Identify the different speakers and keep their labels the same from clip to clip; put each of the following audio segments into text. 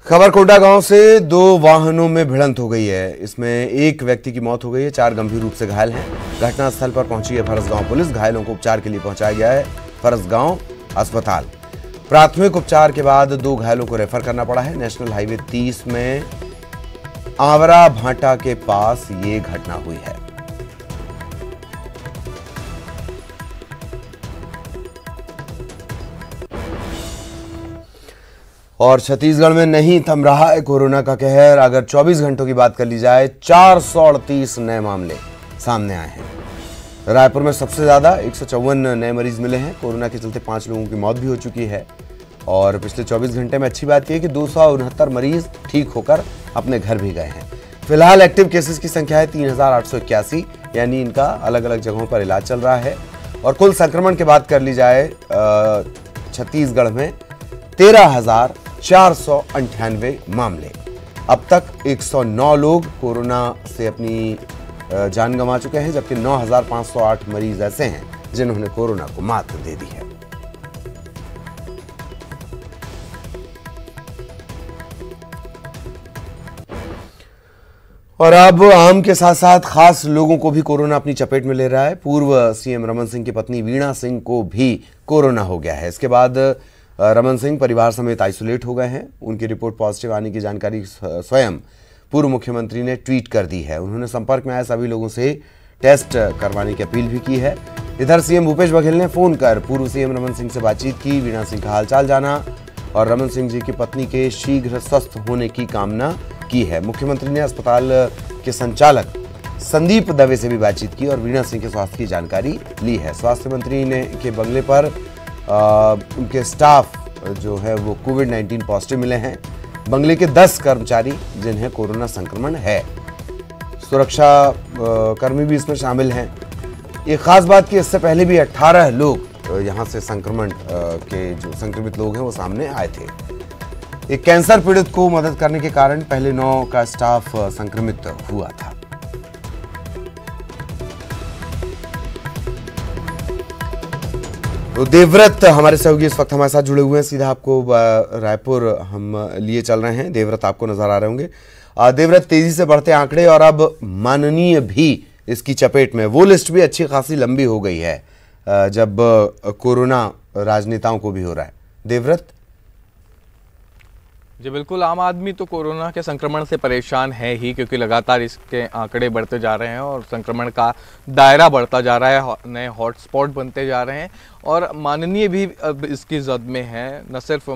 Speaker 1: खबर कोंडा गांव से दो वाहनों में भिड़ंत हो गई है। इसमें एक व्यक्ति की मौत हो गई है, 4 गंभीर रूप से घायल हैं। घटनास्थल पर पहुंची है फरसगांव पुलिस। घायलों को उपचार के लिए पहुंचाया गया है फरसगांव अस्पताल। प्राथमिक उपचार के बाद 2 घायलों को रेफर करना पड़ा है। नेशनल हाईवे 30 में आवरा भाटा के पास ये घटना हुई है। और छत्तीसगढ़ में नहीं थम रहा है कोरोना का कहर। अगर 24 घंटों की बात कर ली जाए, 438 नए मामले सामने आए हैं। रायपुर में सबसे ज्यादा 154 नए मरीज मिले हैं। कोरोना के चलते 5 लोगों की मौत भी हो चुकी है। और पिछले 24 घंटे में अच्छी बात यह है कि 269 मरीज ठीक होकर अपने घर भी गए हैं। फिलहाल एक्टिव केसेस की संख्या है 3881, यानी इनका अलग अलग जगहों पर इलाज चल रहा है। और कुल संक्रमण की बात कर ली जाए, छत्तीसगढ़ में 13,498 मामले। अब तक 109 लोग कोरोना से अपनी जान गंवा चुके हैं, जबकि 9,508 मरीज ऐसे हैं जिन्होंने कोरोना को मात दे दी है। और अब आम के साथ साथ खास लोगों को भी कोरोना अपनी चपेट में ले रहा है। पूर्व सीएम रमन सिंह की पत्नी वीणा सिंह को भी कोरोना हो गया है। इसके बाद रमन सिंह परिवार समेत आइसोलेट हो गए हैं। उनकी रिपोर्ट पॉजिटिव आने की जानकारी स्वयं पूर्व मुख्यमंत्री ने ट्वीट कर दी है। उन्होंने संपर्क में आए सभी लोगों से टेस्ट करवाने की अपील भी की है। इधर सीएम भूपेश बघेल ने फोन कर पूर्व सीएम रमन सिंह से बातचीत की, वीणा सिंह का हालचाल जाना और रमन सिंह जी की पत्नी के शीघ्र स्वस्थ होने की कामना की है। मुख्यमंत्री ने अस्पताल के संचालक संदीप दवे से भी बातचीत की और वीणा सिंह के स्वास्थ्य की जानकारी ली है। स्वास्थ्य मंत्री ने के बंगले पर उनके स्टाफ जो है वो कोविड-19 पॉजिटिव मिले हैं। बंगले के 10 कर्मचारी जिन्हें कोरोना संक्रमण है, सुरक्षा कर्मी भी इसमें शामिल हैं। एक खास बात कि इससे पहले भी 18 लोग यहां से संक्रमण के जो संक्रमित लोग हैं वो सामने आए थे। एक कैंसर पीड़ित को मदद करने के कारण पहले 9 का स्टाफ संक्रमित हुआ था। तो देवव्रत हमारे सहयोगी इस वक्त हमारे साथ जुड़े हुए हैं। सीधा आपको रायपुर हम लिए चल रहे हैं। देवव्रत आपको नजर आ रहे होंगे। देवव्रत, तेजी से बढ़ते आंकड़े और अब माननीय भी इसकी चपेट में, वो लिस्ट भी अच्छी खासी लंबी हो गई है जब कोरोना राजनेताओं को भी हो रहा है। देवव्रत
Speaker 2: जी बिल्कुल, आम आदमी तो कोरोना के संक्रमण से परेशान है ही, क्योंकि लगातार इसके आंकड़े बढ़ते जा रहे हैं और संक्रमण का दायरा बढ़ता जा रहा है, नए हॉटस्पॉट बनते जा रहे हैं और माननीय भी अब इसकी जद में है। न सिर्फ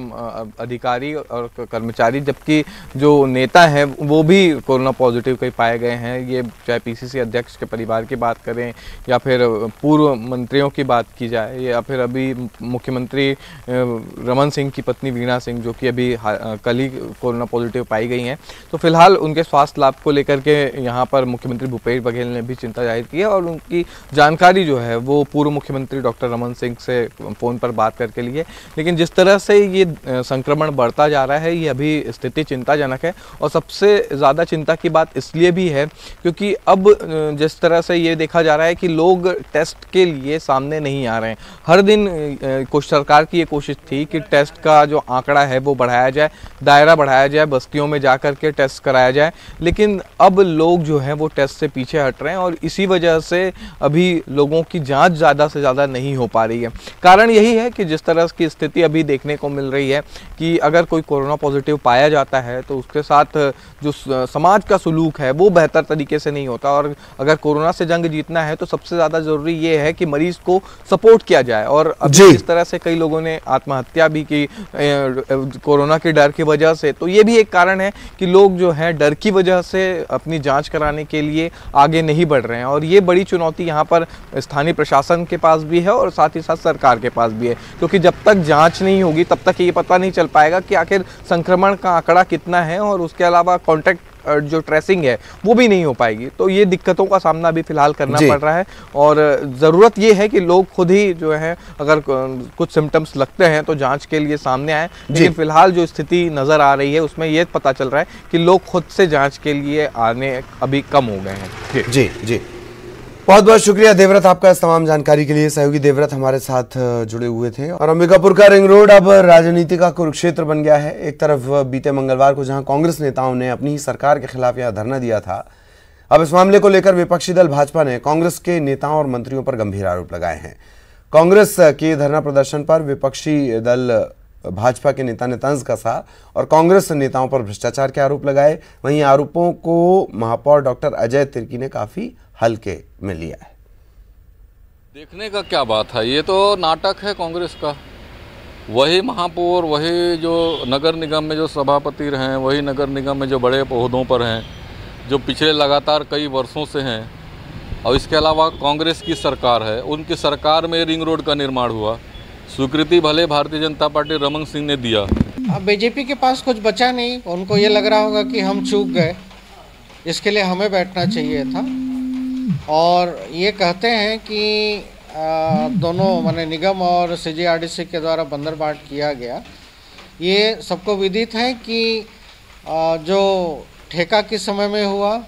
Speaker 2: अधिकारी और कर्मचारी, जबकि जो नेता हैं वो भी कोरोना पॉजिटिव कई पाए गए हैं। ये चाहे पीसीसी अध्यक्ष के परिवार की बात करें या फिर पूर्व मंत्रियों की बात की जाए या फिर अभी मुख्यमंत्री रमन सिंह की पत्नी वीणा सिंह, जो कि अभी कल ही कोरोना पॉजिटिव पाई गई हैं। तो फिलहाल उनके स्वास्थ्य लाभ को लेकर के यहाँ पर मुख्यमंत्री भूपेश बघेल ने भी चिंता जाहिर की है और उनकी जानकारी जो है वो पूर्व मुख्यमंत्री डॉक्टर रमन सिंह से फ़ोन पर बात करके लिए। लेकिन जिस तरह से ये संक्रमण बढ़ता जा रहा है, ये अभी स्थिति चिंताजनक है। और सबसे ज़्यादा चिंता की बात इसलिए भी है क्योंकि अब जिस तरह से ये देखा जा रहा है कि लोग टेस्ट के लिए सामने नहीं आ रहे हैं। हर दिन कुछ सरकार की ये कोशिश थी कि टेस्ट का जो आंकड़ा है वो बढ़ाया जाए, दायरा बढ़ाया जाए, बस्तियों में जा कर के टेस्ट कराया जाए। लेकिन अब लोग जो हैं वो टेस्ट से पीछे हट रहे हैं और इसी वजह से अभी लोगों की जांच ज़्यादा से ज़्यादा नहीं हो पा रही है। कारण यही है कि जिस तरह की स्थिति अभी देखने को मिल रही है कि अगर कोई कोरोना पॉजिटिव पाया जाता है तो उसके साथ जो समाज का सलूक है वो बेहतर तरीके से नहीं होता। और अगर कोरोना से जंग जीतना है तो सबसे ज़्यादा ज़रूरी ये है कि मरीज को सपोर्ट किया जाए। और अभी इस तरह से कई लोगों ने आत्महत्या भी की कोरोना के डर की वजह से, तो ये भी एक कारण है कि लोग जो है डर की वजह से अपनी जांच कराने के लिए आगे नहीं बढ़ रहे हैं। और ये बड़ी चुनौती यहाँ पर स्थानीय प्रशासन के पास भी है और साथ ही साथ सरकार के पास भी है, क्योंकि जब तक जांच नहीं होगी तब तक ये पता नहीं चल पाएगा कि आखिर संक्रमण का आंकड़ा कितना है और उसके अलावा कॉन्टैक्ट जो ट्रेसिंग है वो भी नहीं हो पाएगी। तो ये दिक्कतों का सामना भी फिलहाल करना पड़ रहा है और ज़रूरत ये है कि लोग खुद ही जो है अगर कुछ सिम्टम्स लगते हैं तो जांच के लिए सामने आए। लेकिन फिलहाल जो स्थिति नज़र आ रही है उसमें ये पता चल रहा है कि लोग खुद से जांच के लिए आने अभी कम हो गए हैं।
Speaker 1: जी जी। बहुत बहुत शुक्रिया देवव्रत आपका इस तमाम जानकारी के लिए। सहयोगी देवव्रत हमारे साथ जुड़े हुए थे। और अंबिकापुर का रिंग रोड अब राजनीति का कुरुक्षेत्र बन गया है। एक तरफ बीते मंगलवार को जहां कांग्रेस नेताओं ने अपनी ही सरकार के खिलाफ यहां धरना दिया था, अब इस मामले को लेकर विपक्षी दल भाजपा ने कांग्रेस के नेताओं और मंत्रियों पर गंभीर आरोप लगाए हैं। कांग्रेस के धरना प्रदर्शन पर विपक्षी दल भाजपा के नेता ने तंज कसा और कांग्रेस नेताओं पर भ्रष्टाचार के आरोप लगाए। वहीं आरोपों को महापौर डॉक्टर अजय तिर्की ने काफी हल्के में लिया है।
Speaker 3: देखने का क्या बात है, ये तो नाटक है कांग्रेस का। वही महापौर, वही जो नगर निगम में जो सभापति रहे, वही नगर निगम में जो बड़े पौधों पर हैं, जो पिछले लगातार कई वर्षों से हैं, और इसके अलावा कांग्रेस की सरकार है, उनकी सरकार में रिंग रोड का निर्माण हुआ। स्वीकृति भले भारतीय जनता पार्टी रमन सिंह ने दिया।
Speaker 4: अब बीजेपी के पास कुछ बचा नहीं, उनको ये लग रहा होगा कि हम चूक गए, इसके लिए हमें बैठना चाहिए था। और ये कहते हैं कि दोनों माने निगम और सीजीआरडीसी के द्वारा बंदरबाट किया गया। ये सबको विदित है कि जो ठेका किस समय में हुआ।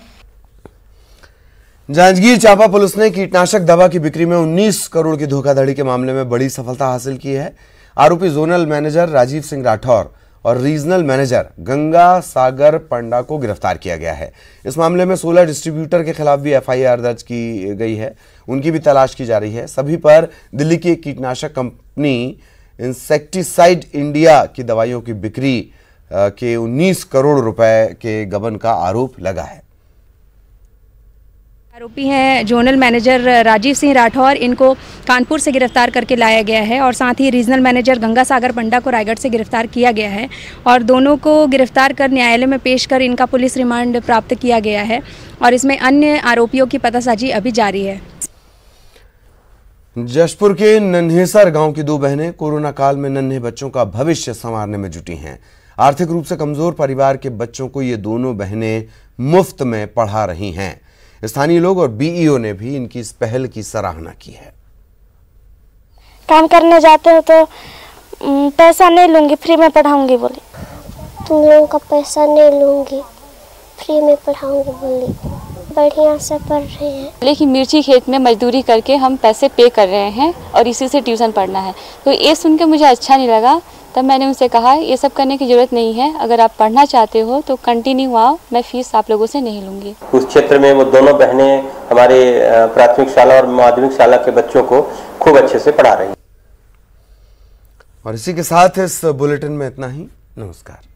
Speaker 1: जांजगीर चांपा पुलिस ने कीटनाशक दवा की बिक्री में 19 करोड़ की धोखाधड़ी के मामले में बड़ी सफलता हासिल की है। आरोपी जोनल मैनेजर राजीव सिंह राठौर और रीजनल मैनेजर गंगा सागर पंडा को गिरफ्तार किया गया है। इस मामले में 16 डिस्ट्रीब्यूटर के खिलाफ भी एफआईआर दर्ज की गई है, उनकी भी तलाश की जा रही है। सभी पर दिल्ली की एक कीटनाशक कंपनी इंसेक्टिसाइड इंडिया की दवाइयों की बिक्री के 19 करोड़ रुपए के गबन का आरोप लगा है।
Speaker 5: आरोपी हैं जोनल मैनेजर राजीव सिंह राठौर, इनको कानपुर से गिरफ्तार करके लाया गया है और साथ ही रीजनल मैनेजर गंगा सागर पंडा को रायगढ़ से गिरफ्तार किया गया है और दोनों को गिरफ्तार कर न्यायालय में पेश कर इनका पुलिस रिमांड प्राप्त किया गया है और इसमें अन्य आरोपियों की पतासाजी अभी जारी है।
Speaker 1: जशपुर के नन्हेसर गांव की दो बहनें कोरोना काल में नन्हे बच्चों का भविष्य संवारने में जुटी हैं। आर्थिक रूप से कमजोर परिवार के बच्चों को ये दोनों बहनें मुफ्त में पढ़ा रही हैं। स्थानीय लोग और बीईओ ने भी इनकी इस पहल की सराहना की है।
Speaker 6: काम करने जाते हो तो पैसा नहीं लूंगी, फ्री में पढ़ाऊंगी बोली।
Speaker 7: तुम लोगों का पैसा नहीं लूंगी, फ्री में पढ़ाऊंगी बोली। बढ़िया से पढ़ रहे हैं।
Speaker 8: लेकिन मिर्ची खेत में मजदूरी करके हम पैसे पे कर रहे हैं और इसी से ट्यूशन पढ़ना है, तो ये सुन के मुझे अच्छा नहीं लगा। तब मैंने उनसे कहा ये सब करने की जरूरत नहीं है, अगर आप पढ़ना चाहते हो तो कंटिन्यू आओ, मैं फीस आप लोगों से नहीं लूंगी।
Speaker 9: उस क्षेत्र में वो दोनों बहनें हमारे प्राथमिक शाला और माध्यमिक शाला के बच्चों को खूब अच्छे से पढ़ा रही हैं।
Speaker 1: और इसी के साथ इस बुलेटिन में इतना ही। नमस्कार।